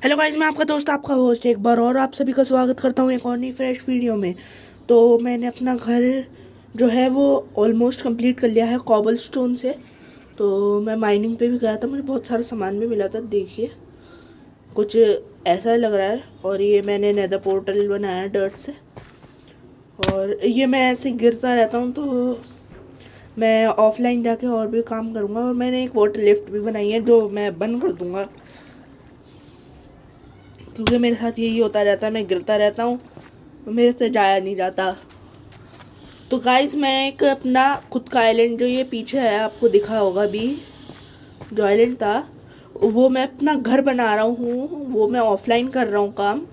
Hello guys, मैं आपका दोस्त आपका होस्ट एक बार और आप सभी का स्वागत करता हूँ एक और नई फ्रेश वीडियो में। तो मैंने अपना घर जो है वो ऑलमोस्ट कंप्लीट कर लिया है कॉबल स्टोन से। तो मैं माइनिंग पे भी गया था, मुझे बहुत सारा सामान भी मिला था। देखिए कुछ ऐसा लग रहा है। और ये मैंने नेदर पोर्टल बनाया है डर्ट से। और ये मैं ऐसे गिरता रहता हूँ तो मैं ऑफलाइन जाके और भी काम करूँगा। और मैंने एक वाटर लिफ्ट भी बनाई है जो मैं बंद कर दूँगा, क्योंकि मेरे साथ यही होता रहता है, मैं गिरता रहता हूँ, मेरे से जाया नहीं जाता। तो गाइस, मैं एक अपना खुद का आइलैंड जो ये पीछे है आपको दिखा होगा अभी, जो आइलैंड था वो मैं अपना घर बना रहा हूँ। वो मैं ऑफलाइन कर रहा हूँ काम।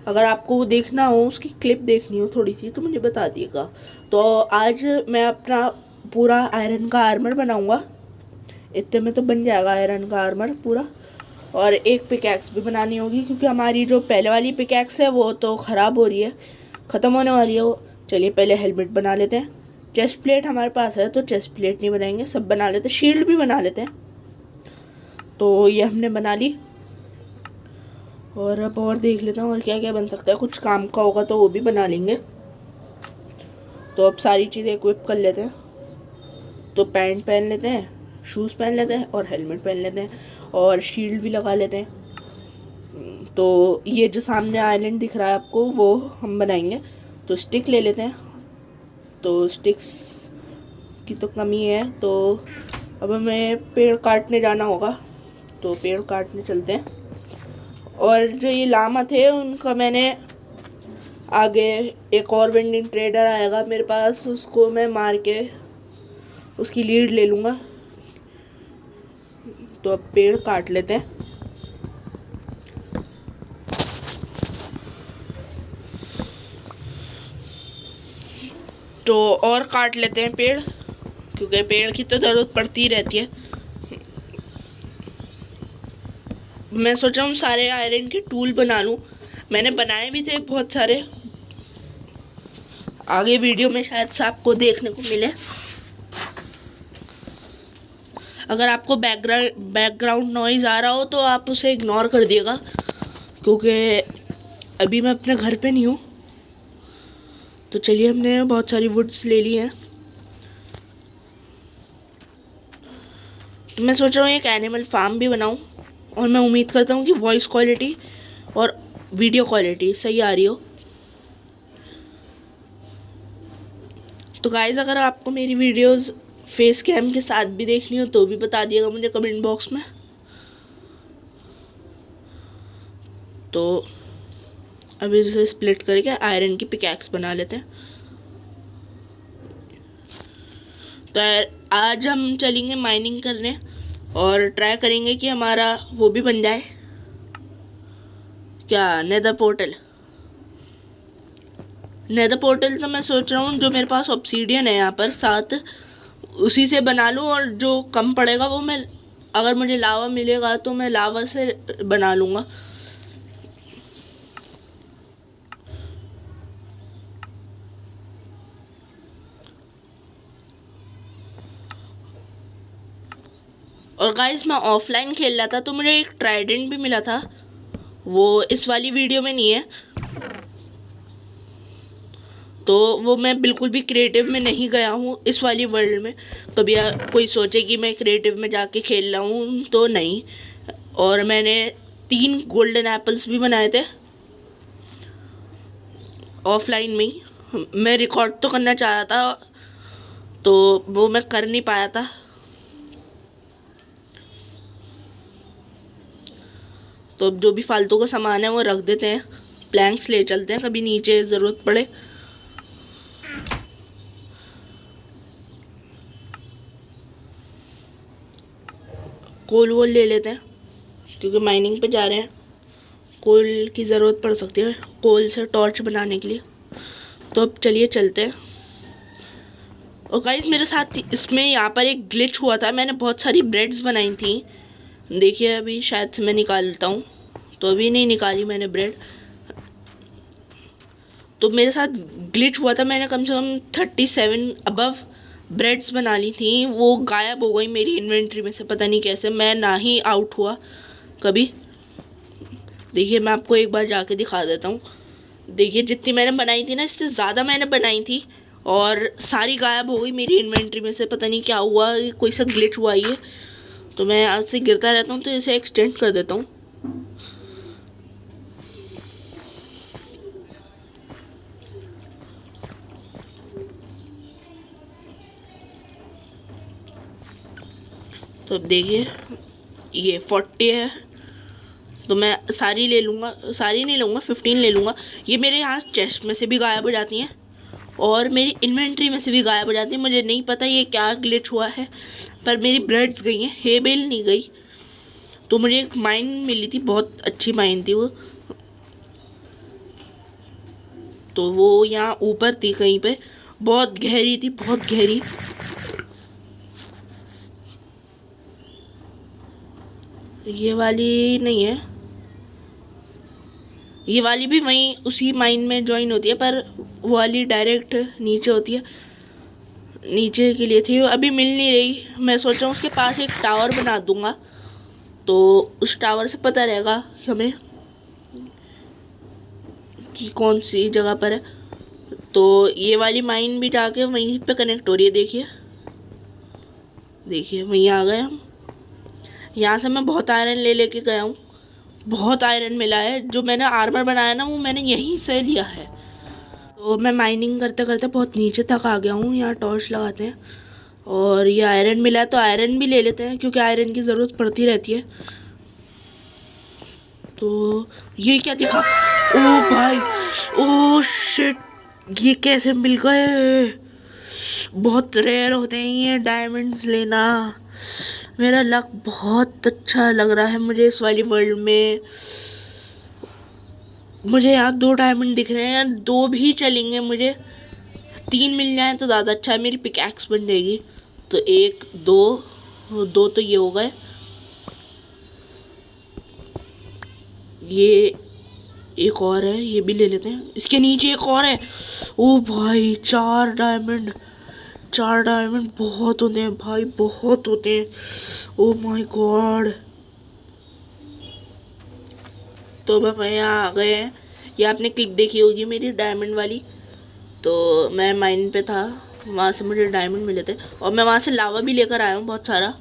अगर आपको वो देखना हो, उसकी क्लिप देखनी हो थोड़ी सी, तो मुझे बता दिएगा। तो आज मैं अपना पूरा आयरन का आर्मर बनाऊँगा। इतने में तो बन जाएगा आयरन का आर्मर पूरा। और एक पिकैक्स भी बनानी होगी, क्योंकि हमारी जो पहले वाली पिकैक्स है वो तो ख़राब हो रही है, ख़त्म होने वाली है वो। चलिए पहले हेलमेट बना लेते हैं। चेस्ट प्लेट हमारे पास है तो चेस्ट प्लेट नहीं बनाएंगे, सब बना लेते हैं। शील्ड भी बना लेते हैं। तो ये हमने बना ली। और अब और देख लेता हूँ और क्या क्या बन सकता है। कुछ काम का होगा तो वो भी बना लेंगे। तो अब सारी चीज़ें इक्विप कर लेते हैं। तो पैंट पहन लेते हैं, शूज़ पहन लेते हैं और हेलमेट पहन लेते हैं और शील्ड भी लगा लेते हैं। तो ये जो सामने आइलैंड दिख रहा है आपको, वो हम बनाएंगे। तो स्टिक ले लेते हैं। तो स्टिक्स की तो कमी है, तो अब हमें पेड़ काटने जाना होगा। तो पेड़ काटने चलते हैं। और जो ये लामा थे उनका मैंने आगे एक और वेंडिंग ट्रेडर आएगा मेरे पास, उसको मैं मार के उसकी लीड ले लूँगा। तो अब पेड़ काट लेते हैं। तो और काट लेते हैं पेड़, क्योंकि पेड़ की तो ज़रूरत पड़ती ही रहती है। मैं सोच रहा हूँ सारे आयरन के टूल बना लूँ। मैंने बनाए भी थे बहुत सारे, आगे वीडियो में शायद से आपको देखने को मिले। अगर आपको बैकग्राउंड नॉइज़ आ रहा हो तो आप उसे इग्नोर कर दिएगा, क्योंकि अभी मैं अपने घर पे नहीं हूँ। तो चलिए, हमने बहुत सारी वुड्स ले ली हैं। तो मैं सोच रहा हूँ एक एनिमल फार्म भी बनाऊँ। और मैं उम्मीद करता हूँ कि वॉइस क्वालिटी और वीडियो क्वालिटी सही आ रही हो। तो गाइज़, अगर आपको मेरी वीडियोस फेस कैम के साथ भी देखनी हो तो भी बता दिएगा मुझे कमेंट बॉक्स में। तो अभी इसे स्प्लिट करके आयरन की पिकैक्स बना लेते हैं। तो आज हम चलेंगे माइनिंग करने और ट्राई करेंगे कि हमारा वो भी बन जाए, क्या, नेदर पोर्टल। नेदर पोर्टल तो मैं सोच रहा हूँ जो मेरे पास ऑब्सीडियन है यहाँ पर 7, उसी से बना लूँ। और जो कम पड़ेगा वो मैं, अगर मुझे लावा मिलेगा तो मैं लावा से बना लूँगा। और गाइस, मैं ऑफलाइन खेल रहा था तो मुझे एक ट्राइडेंट भी मिला था, वो इस वाली वीडियो में नहीं है। तो वो मैं बिल्कुल भी क्रिएटिव में नहीं गया हूँ इस वाली वर्ल्ड में। कभी कोई सोचे कि मैं क्रिएटिव में जाके खेल रहा हूँ तो नहीं। और मैंने 3 गोल्डन एप्पल्स भी बनाए थे ऑफलाइन में ही। मैं रिकॉर्ड तो करना चाह रहा था, तो वो मैं कर नहीं पाया था। तो अब जो भी फालतू का सामान है वो रख देते हैं, प्लैंक्स ले चलते हैं, कभी नीचे ज़रूरत पड़े। कोल वोल ले लेते हैं, क्योंकि माइनिंग पे जा रहे हैं। कोल की ज़रूरत पड़ सकती है, कोल से टॉर्च बनाने के लिए। तो अब चलिए चलते हैं। और गाइस, मेरे साथ इसमें यहाँ पर एक ग्लिच हुआ था। मैंने बहुत सारी ब्रेड्स बनाई थी, देखिए अभी शायद से मैं निकालता हूँ। तो अभी नहीं निकाली मैंने ब्रेड। तो मेरे साथ ग्लिच हुआ था, मैंने कम से कम 37 अबव ब्रेड्स बना ली थी। वो गायब हो गई मेरी इन्वेंट्री में से, पता नहीं कैसे। मैं ना ही आउट हुआ कभी। देखिए मैं आपको एक बार जाके दिखा देता हूँ। देखिए जितनी मैंने बनाई थी ना, इससे ज़्यादा मैंने बनाई थी और सारी गायब हो गई मेरी इन्वेंट्री में से। पता नहीं क्या हुआ, कोई सा ग्लिच हुआ ये। तो मैं आज से गिरता रहता हूँ, तो इसे एक्सटेंड कर देता हूँ। तो अब देखिए ये 40 है, तो मैं सारी ले लूँगा, सारी नहीं लूँगा, 15 ले लूँगा। ये मेरे यहाँ चेस्ट में से भी गायब हो जाती हैं और मेरी इन्वेंट्री में से भी गायब हो जाती है। मुझे नहीं पता ये क्या ग्लिच हुआ है, पर मेरी ब्रेड्स गई हैं, हे बेल नहीं गई। तो मुझे एक माइन मिली थी, बहुत अच्छी माइन थी वो। तो वो यहाँ ऊपर थी कहीं पे, बहुत गहरी थी, बहुत गहरी। ये वाली नहीं है, ये वाली भी वहीं उसी माइन में ज्वाइन होती है, पर वो वाली डायरेक्ट नीचे होती है। नीचे के लिए थी, अभी मिल नहीं रही। मैं सोच रहा हूँ उसके पास एक टावर बना दूंगा, तो उस टावर से पता रहेगा हमें कि कौन सी जगह पर है। तो ये वाली माइन भी जाके वहीं पे कनेक्ट हो रही है। देखिए देखिए वहीं आ गए हम। यहाँ से मैं बहुत आयरन ले लेके गया हूँ, बहुत आयरन मिला है। जो मैंने आर्मर बनाया ना, वो मैंने यहीं से लिया है। तो मैं माइनिंग करते करते बहुत नीचे तक आ गया हूँ। यहाँ टॉर्च लगाते हैं और ये आयरन मिला है, तो आयरन भी ले लेते हैं क्योंकि आयरन की ज़रूरत पड़ती रहती है। तो ये क्या दिखा, ओ भाई, ओ शिट, ये कैसे मिल गए। बहुत रेयर होते हैं ये डायमंड्स लेना। मेरा लक बहुत अच्छा लग रहा है मुझे इस वाली वर्ल्ड में। मुझे यहाँ 2 डायमंड दिख रहे हैं, 2 भी चलेंगे। मुझे 3 मिल जाए तो ज़्यादा अच्छा है, मेरी पिकैक्स बन जाएगी। तो 1 2 2 तो ये हो गए। ये एक और है, ये भी ले लेते हैं। इसके नीचे एक और है। ओ भाई 4 डायमंड, 4 डायमंड बहुत होते हैं भाई, बहुत होते हैं। Oh my God. तो अब यहाँ आ गए हैं। ये आपने क्लिप देखी होगी मेरी डायमंड वाली। तो मैं माइन पे था, वहाँ से मुझे डायमंड मिले थे और मैं वहाँ से लावा भी लेकर आया हूँ बहुत सारा।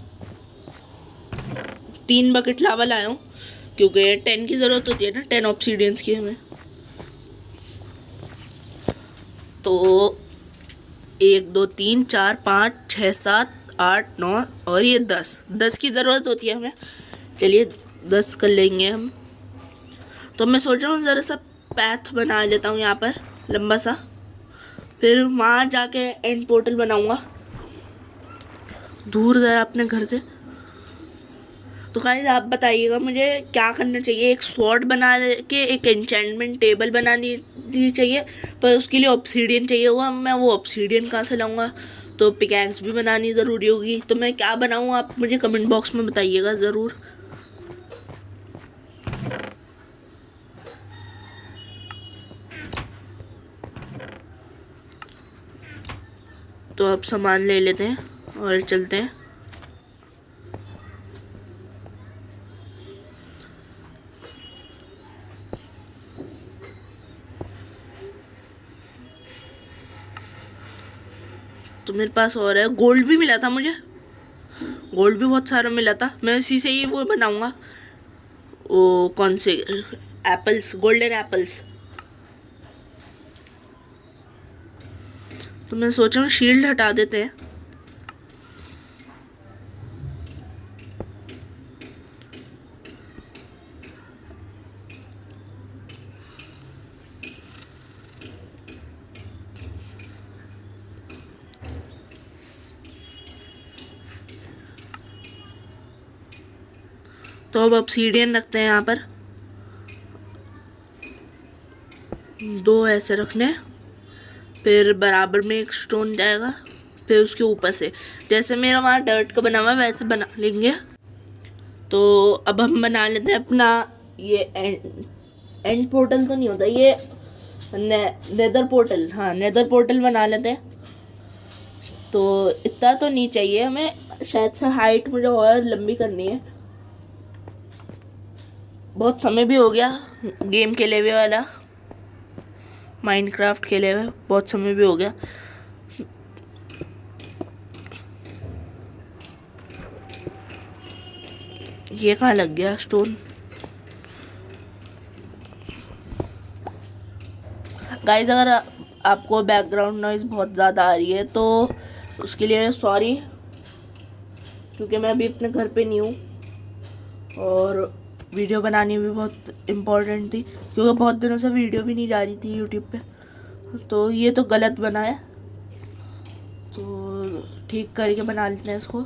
3 बकेट लावा लाया हूँ क्योंकि 10 की ज़रूरत होती है ना, 10 ऑब्सीडियंस की हमें। तो 1 2 3 4 5 6 7 8 9 और ये 10 की ज़रूरत होती है हमें। चलिए 10 कर लेंगे हम। तो मैं सोच रहा हूँ ज़रा सा पैथ बना लेता हूँ यहाँ पर लंबा सा, फिर वहाँ जाके एंड पोर्टल बनाऊँगा दूर ज़रा अपने घर से। तो गाइस आप बताइएगा मुझे क्या करना चाहिए। एक स्वॉर्ड बना के एक एन्चेंटमेंट टेबल बनानी चाहिए, पर उसके लिए ऑब्सीडियन चाहिए होगा। मैं वो ऑब्सीडियन कहाँ से लाऊँगा। तो पिकैक्स भी बनानी ज़रूरी होगी। तो मैं क्या बनाऊँ, आप मुझे कमेंट बॉक्स में बताइएगा ज़रूर। तो अब सामान ले लेते हैं और चलते हैं। तो मेरे पास और है, गोल्ड भी मिला था मुझे, गोल्ड भी बहुत सारा मिला था। मैं इसी से ही वो बनाऊंगा, वो कौन से एप्पल्स, गोल्डन एप्पल्स। तो मैं सोच रहा हूँ शील्ड हटा देते हैं। तो अब ऑब्सीडियन रखते हैं यहाँ पर, 2 ऐसे रखने, फिर बराबर में एक स्टोन जाएगा, फिर उसके ऊपर से जैसे मेरा वहाँ डर्ट का बना हुआ है वैसे बना लेंगे। तो अब हम बना लेते हैं अपना ये एंड पोर्टल तो नहीं होता ये, नेदर पोर्टल। हाँ नेदर पोर्टल बना लेते हैं। तो इतना तो नहीं चाहिए हमें, शायद से हाइट मुझे और लंबी करनी है। बहुत समय भी हो गया गेम खेले हुए वाला, माइनक्राफ्ट खेले हुए बहुत समय भी हो गया। ये कहाँ लग गया स्टोन? गाइस अगर आपको बैकग्राउंड नॉइज़ बहुत ज़्यादा आ रही है तो उसके लिए सॉरी, क्योंकि मैं अभी अपने घर पे नहीं हूँ और वीडियो बनानी भी बहुत इम्पोर्टेंट थी, क्योंकि बहुत दिनों से वीडियो भी नहीं जा रही थी यूट्यूब पे। तो ये तो गलत बना है, तो ठीक करके बना लेते हैं इसको।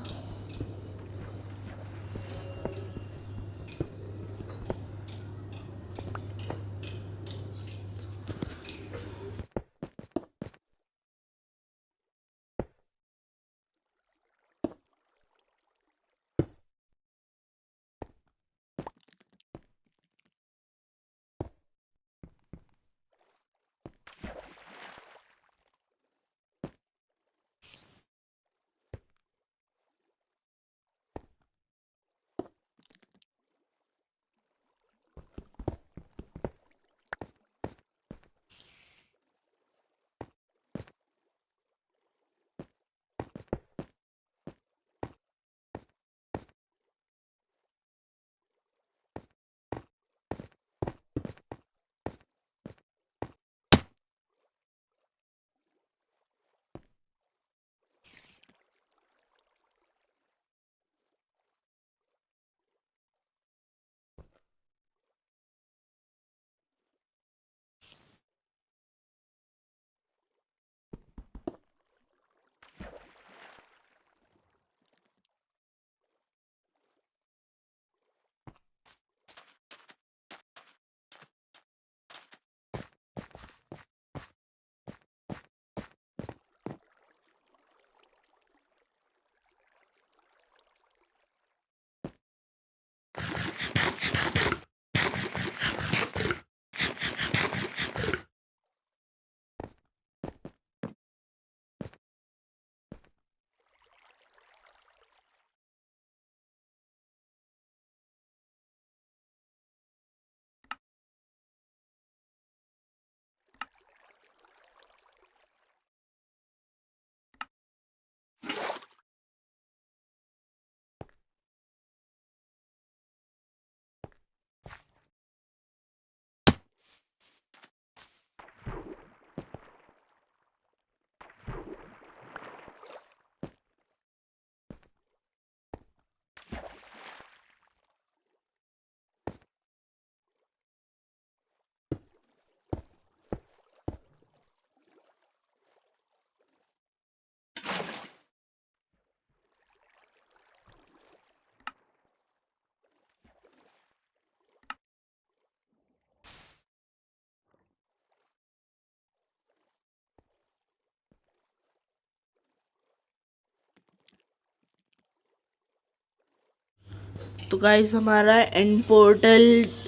तो गाइस हमारा एंड पोर्टल,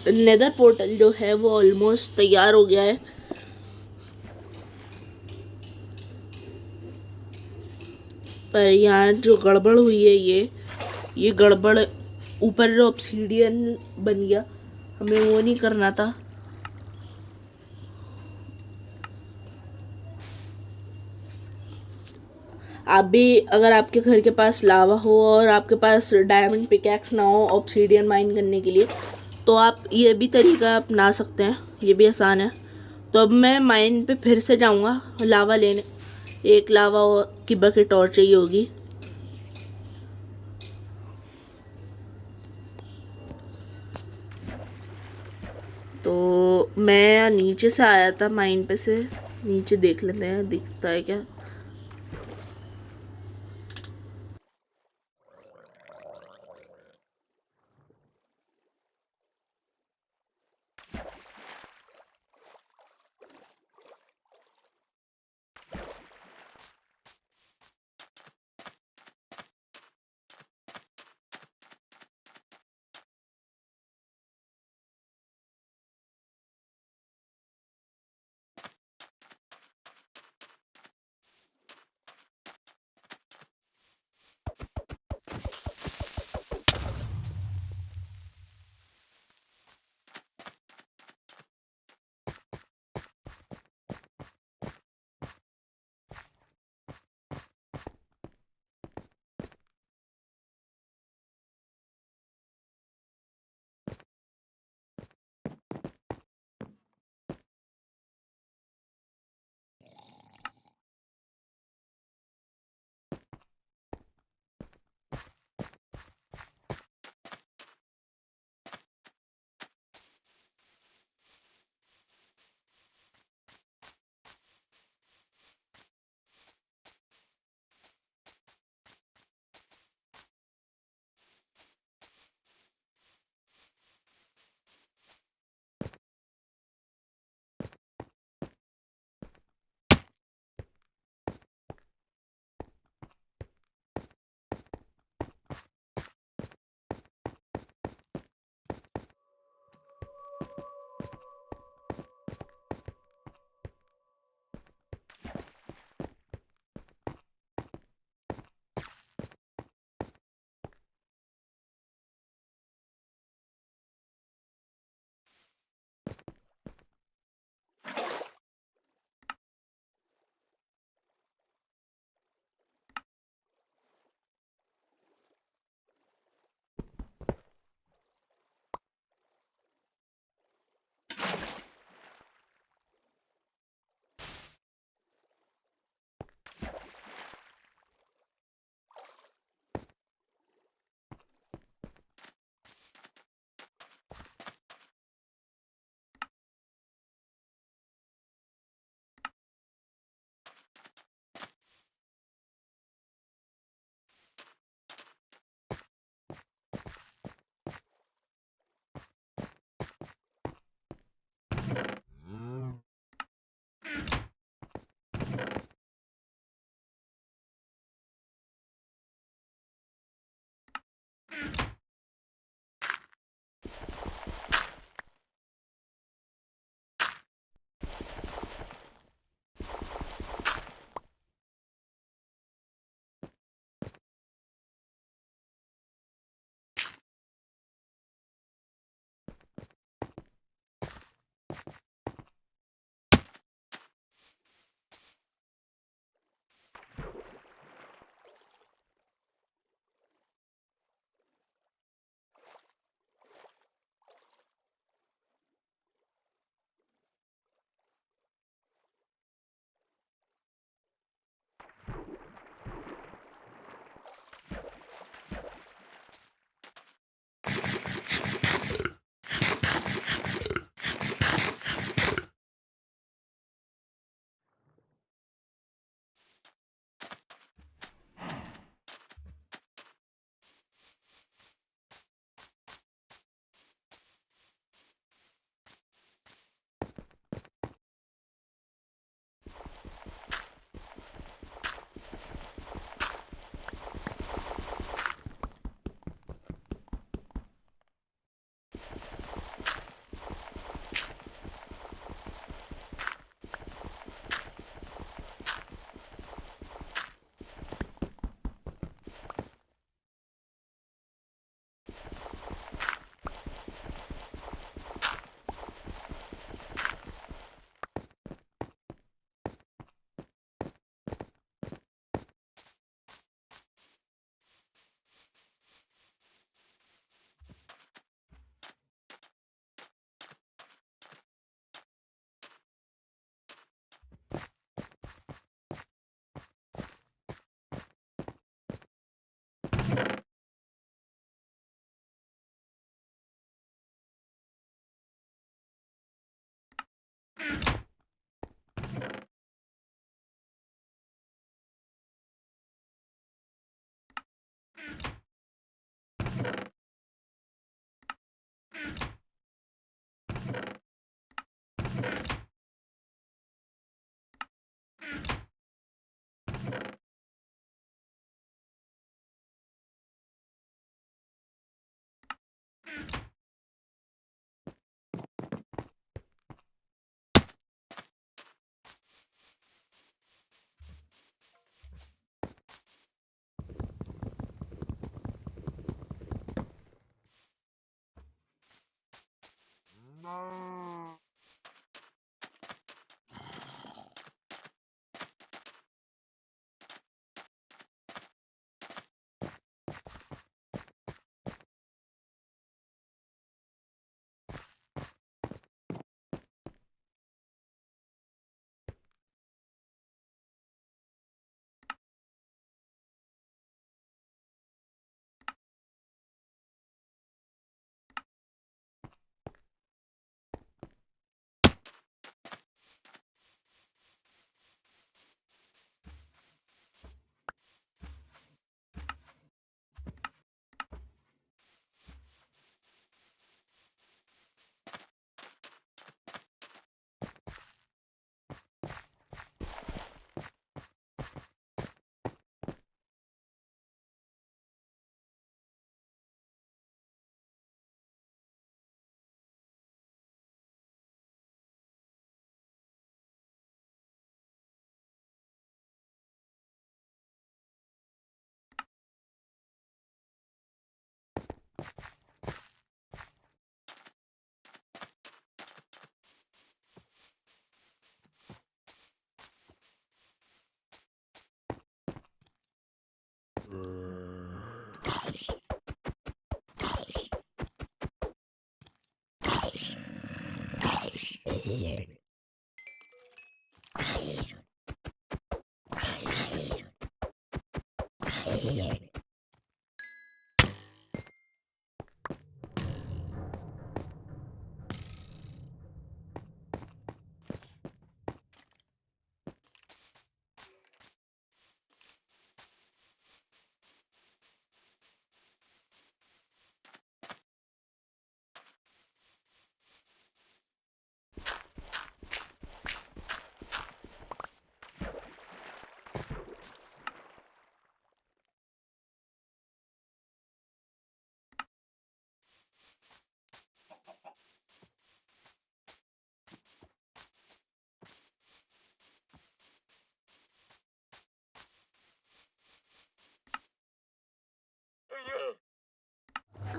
नेदर पोर्टल जो है वो ऑलमोस्ट तैयार हो गया है। पर यहाँ जो गड़बड़ हुई है, ये गड़बड़, ऊपर जो ऑब्सीडियन बन गया, हमें वो नहीं करना था। आप भी, अगर आपके घर के पास लावा हो और आपके पास डायमंड पिकैक्स ना हो ऑब्सीडियन माइन करने के लिए, तो आप ये भी तरीका अपना सकते हैं, ये भी आसान है। तो अब मैं माइन पे फिर से जाऊंगा लावा लेने, एक लावा की बकेट और चाहिए होगी। तो मैं नीचे से आया था माइन पे से, नीचे देख लेते हैं दिखता है क्या।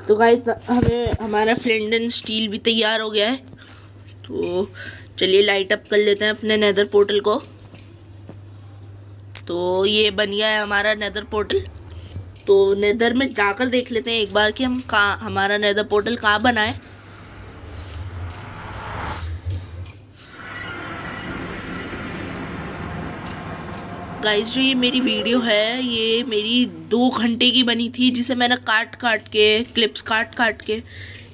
तो गाइस हमें हमारा फ्लिंट एंड स्टील भी तैयार हो गया है। तो चलिए लाइट अप कर लेते हैं अपने नेदर पोर्टल को। तो ये बन गया है हमारा नेदर पोर्टल। तो नेदर में जाकर देख लेते हैं एक बार कि हम कहाँ, हमारा नेदर पोर्टल कहाँ बना है। गाइस जो ये मेरी वीडियो है ये मेरी 2 घंटे की बनी थी, जिसे मैंने काट काट के क्लिप्स काट काट के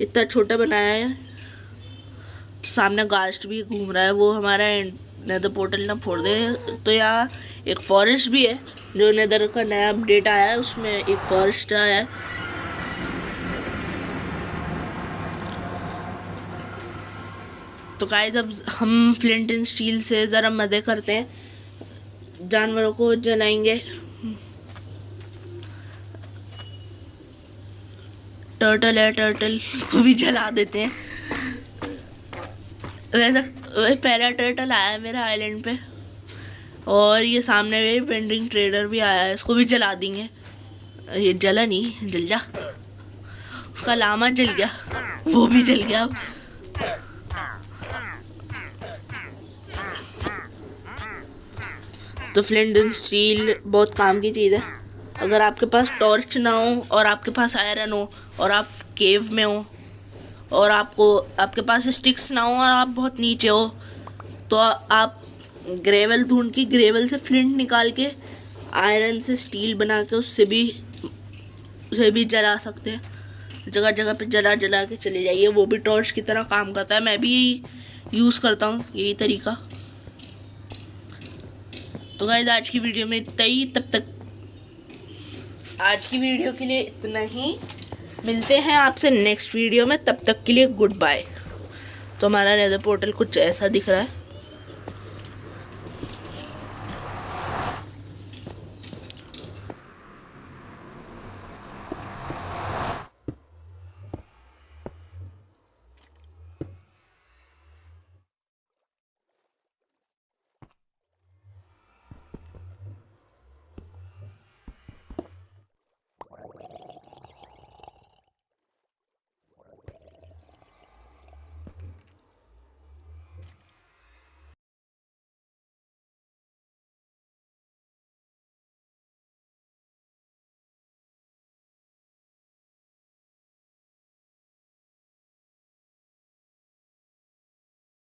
इतना छोटा बनाया है। तो सामने गास्ट भी घूम रहा है, वो हमारा नेदर पोर्टल ना फोड़ दे। तो यहाँ एक फॉरेस्ट भी है, जो नेदर का नया अपडेट आया है उसमें एक फॉरेस्ट आया है। तो गाइस अब हम फ्लिंट एंड स्टील से ज़रा मज़े करते हैं, जानवरों को जलाएंगे। टर्टल है, टर्टल को भी जला देते हैं। वैसे पहला टर्टल आया है मेरे आइलैंड पे, और ये सामने भी वेंडिंग ट्रेडर भी आया है, इसको भी जला देंगे। ये जला नहीं, जल जा। उसका लामा जल गया, वो भी जल गया। तो फ्लिंट एंड स्टील बहुत काम की चीज़ है। अगर आपके पास टॉर्च ना हो और आपके पास आयरन हो और आप केव में हो और आपके पास स्टिक्स ना हो और आप बहुत नीचे हो, तो आप ग्रेवल ढूंढ के ग्रेवल से फ्लिंट निकाल के आयरन से स्टील बना के उसे भी जला सकते हैं। जगह जगह पे जला जला के चले जाइए, वो भी टॉर्च की तरह काम करता है। मैं भी यही यूज़ करता हूँ, यही तरीका। तो गाइस आज की वीडियो में इतना ही। आज की वीडियो के लिए इतना ही। मिलते हैं आपसे नेक्स्ट वीडियो में, तब तक के लिए गुड बाय। तो हमारा नेदर पोर्टल कुछ ऐसा दिख रहा है।